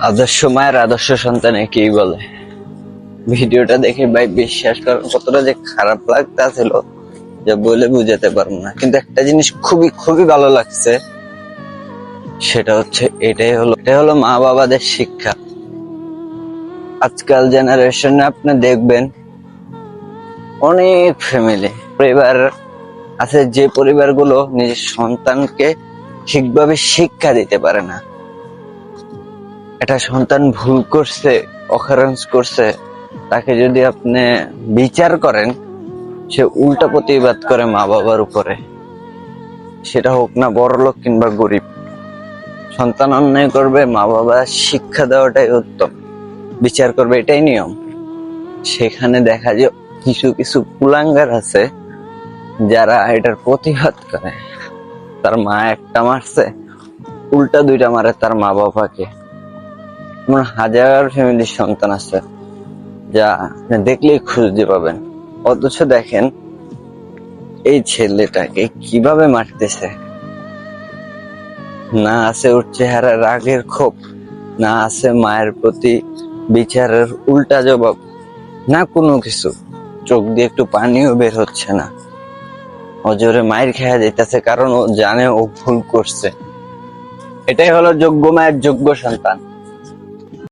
আদর্শ মায়ের আদর্শ সন্তান একেই বলে। ভিডিওটা দেখে ভাই বিশ্বাস করেন কতটা যে খারাপ লাগতেছিল যে বলে বুঝাতে পারবো না, কিন্তু একটা জিনিস খুবই খুবই ভালো লাগছে, সেটা হচ্ছে এটাই হলো মা বাবাদের শিক্ষা। আজকাল জেনারেশনে আপনি দেখবেন অনেক ফ্যামিলি পরিবার আছে যে পরিবারগুলো নিজের সন্তানকে ঠিকভাবে শিক্ষা দিতে পারে না। একটা সন্তান ভুল করছে, অকারেন্স করছে, তাকে যদি আপনি বিচার করেন, সে উল্টা প্রতিবাদ করে মা বাবার উপরে, সেটা হোক না বড়লোক কিংবা গরিব। সন্তান অন্যায় করবে, মা বাবা শিক্ষা দেওয়াটাই উত্তম, বিচার করবে এটাই নিয়ম। সেখানে দেখা যায় কিছু কিছু কুলাঙ্গার আছে যারা এটার প্রতিবাদ করে। তার মা একটা মারছে, উল্টা দুইটা মারে তার মা বাবাকে। এমন হাজার ফ্যামিলির সন্তান আছে যা আপনি দেখলেই খুঁজে পাবেন। অথচ দেখেন এই ছেলেটাকে কিভাবে মারতেছে। না আছে ওর চেহারা রাগের ক্ষোভ, না আছে মায়ের প্রতি বিচারের উল্টা জবাব, না কোনো কিছু। চোখ দিয়ে একটু পানিও বের হচ্ছে না। অজরে মায়ের খেয়া যেতেছে, কারণ ও জানে ও ভুল করছে। এটাই হলো যোগ্য মায়ের যোগ্য সন্তান।